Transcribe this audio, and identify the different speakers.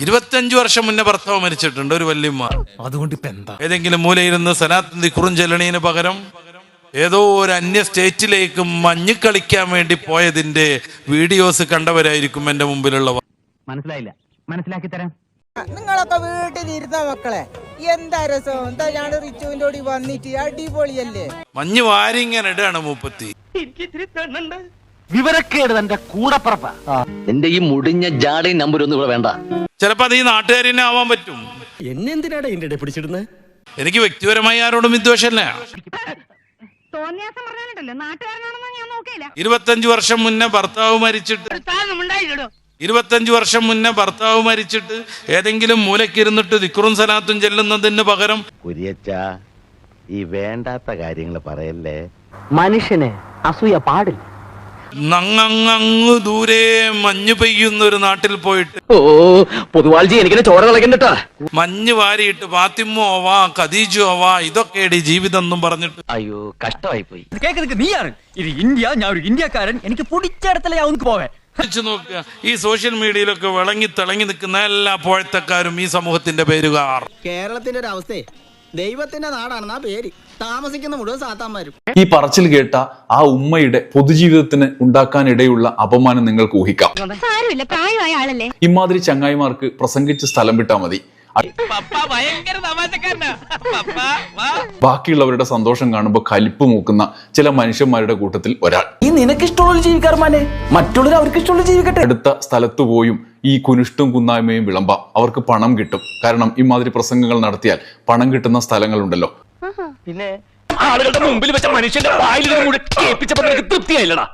Speaker 1: 25 വർഷം മുന്നേ ഭർത്താവ് മരിച്ചിട്ടുണ്ട് ഒരു വല്യമ്മ.
Speaker 2: അതുകൊണ്ട് ഇപ്പൊ എന്താ?
Speaker 1: ഏതെങ്കിലും മൂലയിരുന്ന് സലാത്ത് ദിക്റും ചെല്ലണീന് പകരം ഏതോ ഒരു അന്യ സ്റ്റേറ്റിലേക്ക് മഞ്ഞ് കളിക്കാൻ വേണ്ടി പോയതിന്റെ വീഡിയോസ് കണ്ടവരായിരിക്കും എന്റെ മുമ്പിലുള്ളവർ.
Speaker 3: മനസ്സിലായില്ല, മനസ്സിലാക്കി തരാം.
Speaker 4: നിങ്ങളൊക്കെ വീട്ടിലിരുന്ന മക്കളെ എന്താ രസം, എന്താ ഞാൻ റിച്ചുവിന്റെ കൂടി വന്നിട്ട് അടിപൊളിയല്ലേ.
Speaker 1: മഞ്ഞ് വാരിങ്ങനെ ഇടാണ് മൂപ്പത്തി.
Speaker 3: വിവരക്കേട് തന്റെ കൂടപ്പറപ്പ.
Speaker 5: എന്റെ ഈ മുടിഞ്ഞ ജാടയും നമ്പർ ഒന്നും ഇവിടെ വേണ്ട.
Speaker 1: ചിലപ്പോ അത് ഈ നാട്ടുകാരനെ ആവാൻ പറ്റും.
Speaker 2: എന്നെന്തിനാടാ ഇതിന്റെ ഇടയിൽ പിടിച്ചിടുന്നത്?
Speaker 1: എനിക്ക് വ്യക്തിപരമായി ആരോടും വിദ്വേഷമല്ല. 25 വർഷം മുന്നേ ഭർത്താവ് മരിച്ചിട്ട് ഏതെങ്കിലും മൂലക്കിരുന്നിട്ട് ദിക്റും സലാത്തും ചെല്ലുന്നതിന് പകരം
Speaker 5: ഈ വേണ്ടാത്ത കാര്യങ്ങൾ പറയല്ലേ.
Speaker 3: മനുഷ്യന് അസൂയ പാടില്ല.
Speaker 1: നങ്ങങ്ങ് ദൂരെ മഞ്ഞ് പെയ്യുന്ന ഒരു നാട്ടിൽ പോയിട്ട്
Speaker 5: പൊതുവാൾജി എനിക്കിനെ ചോര കളക്കണ്ടട്ടാ.
Speaker 1: മഞ്ഞ് വാരിയിട്ട് ഫാത്തിമോ ആവാ ഖദീജോ ആവാ ഇതൊക്കെയാണ് ജീവിതം എന്നും പറഞ്ഞിട്ട്.
Speaker 5: അയ്യോ കഷ്ടമായി പോയി.
Speaker 2: നീയാണ് ഇത് ഇന്ത്യ, ഞാൻ ഒരു ഇന്ത്യക്കാരൻ, എനിക്ക് പിടിച്ചെടുത്തല്ലേ അവർക്ക് പോവേ.
Speaker 1: നോക്കുക, ഈ സോഷ്യൽ മീഡിയയിലൊക്കെ വിളങ്ങി തിളങ്ങി നിൽക്കുന്ന എല്ലാ പോഴത്തക്കാരും ഈ സമൂഹത്തിന്റെ പേരുകാർ.
Speaker 6: കേരളത്തിന്റെ ഒരു അവസ്ഥയെ ദൈവത്തിന്റെ നാടാണെന്നാ പേര്. താമസിക്കുന്ന മുഴുവൻ സാത്താന്മാരും.
Speaker 7: ഈ പറച്ചിൽ കേട്ട ആ ഉമ്മയുടെ പൊതുജീവിതത്തിന് ഉണ്ടാക്കാനിടയുള്ള അപമാനം നിങ്ങൾക്ക് ഊഹിക്കാം. ഇമാതിരി ചങ്ങായിമാർക്ക് പ്രസംഗിച്ച് സ്ഥലം വിട്ടാ മതി. ബാക്കിയുള്ളവരുടെ സന്തോഷം കാണുമ്പോൾ കലിപ്പ് മൂക്കുന്ന ചില മനുഷ്യന്മാരുടെ കൂട്ടത്തിൽ ഒരാൾ.
Speaker 2: ഈ നിനക്കിഷ്ടമുള്ള ജീവിക്കാർമാനെ മറ്റുള്ളവർ അവർക്ക് ഇഷ്ടമുള്ള ജീവിക്കട്ടെ.
Speaker 7: അടുത്ത സ്ഥലത്തു പോയും ഈ കുനിഷ്ടും കുന്നായ്മയും വിളമ്പാം. അവർക്ക് പണം കിട്ടും. കാരണം ഇമാതിരി പ്രസംഗങ്ങൾ നടത്തിയാൽ പണം കിട്ടുന്ന സ്ഥലങ്ങളുണ്ടല്ലോ.
Speaker 3: പിന്നെ ആളുകളുടെ മുമ്പിൽ വെച്ച മനുഷ്യന്റെ വായിൽ കേൾപ്പിച്ചപ്പോ തൃപ്തിയായില്ലടാ.